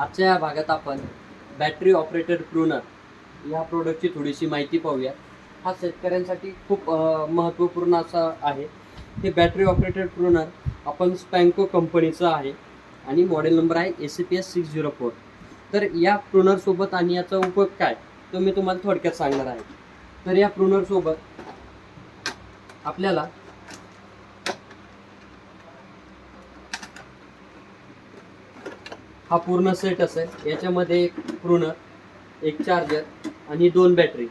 आजच्या या भागात आपण बॅटरी ऑपरेटेड प्रूनर या प्रोडक्टची थोडीशी माहिती पाहूया। हा शेतकऱ्यांसाठी खूप महत्त्वपूर्ण असा आहे। हे बॅटरी ऑपरेटेड प्रूनर आपण स्पॅन्को कंपनीचं आहे आणि मॉडेल नंबर आहे ACPS 604। तर या प्रूनर सोबत आणि याचा उपयोग काय तो मी तुम्हाला थोडक्यात सांगणार आहे। तर या प्रूनर सोबत आपल्याला हा पूर्ण सेट असेल। याच्यामध्ये एक प्रूनर, एक चार्जर आणि 2 बॅटरी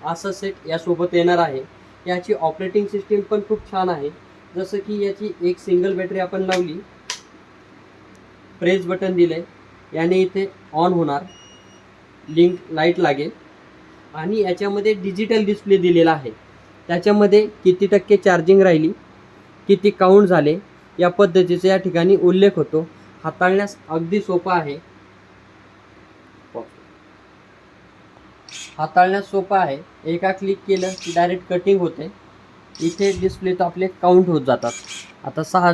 असा सेट यासोबत येणार आहे। याची ऑपरेटिंग सिस्टीम पण खूप छान आहे। जसं की याची एक सिंगल बॅटरी आपण लावली, प्रेस बटन दिले, याने इथे ऑन होणार, लिंक लाईट लागेल आणि याच्यामध्ये डिजिटल डिस्प्ले दिलेला आहे। त्याच्यामध्ये किती टक्के चार्जिंग राहिली, किती काउंट झाले या पद्धतीचा या ठिकाणी उल्लेख होतो। हाताळण्यास अगदी सोपा आहे, एका क्लिक केलं की डायरेक्ट कटिंग होते। इथे डिस्प्ले तो आपले काउंट होत जातात। आता 6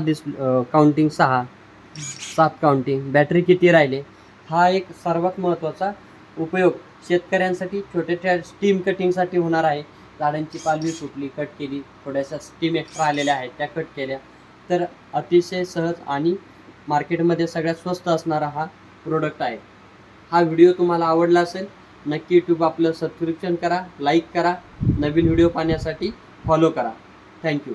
काउंटिंग 6, 7 काउंटिंग, बॅटरी किती राहिले। हा एक सर्वात महत्त्वाचा उपयोग शेतकऱ्यांसाठी छोट्या स्टीम कटिंगसाठी होणार आहे। झाडांची पालवी फुटली, कट केली, थोड्याशा स्टीम एक्स्ट्रा आलेल्या आहेत त्या कट केल्या, तर अतिशय सहज आणि मार्केटमध्ये सगळ्यात स्वस्त असणारा हा प्रोडक्ट आहे। हा व्हिडिओ तुम्हाला आवडला असेल नक्की यूट्यूब आपलं सबस्क्रिप्शन करा, लाईक करा, नवीन व्हिडिओ पाहण्यासाठी फॉलो करा। थँक्यू।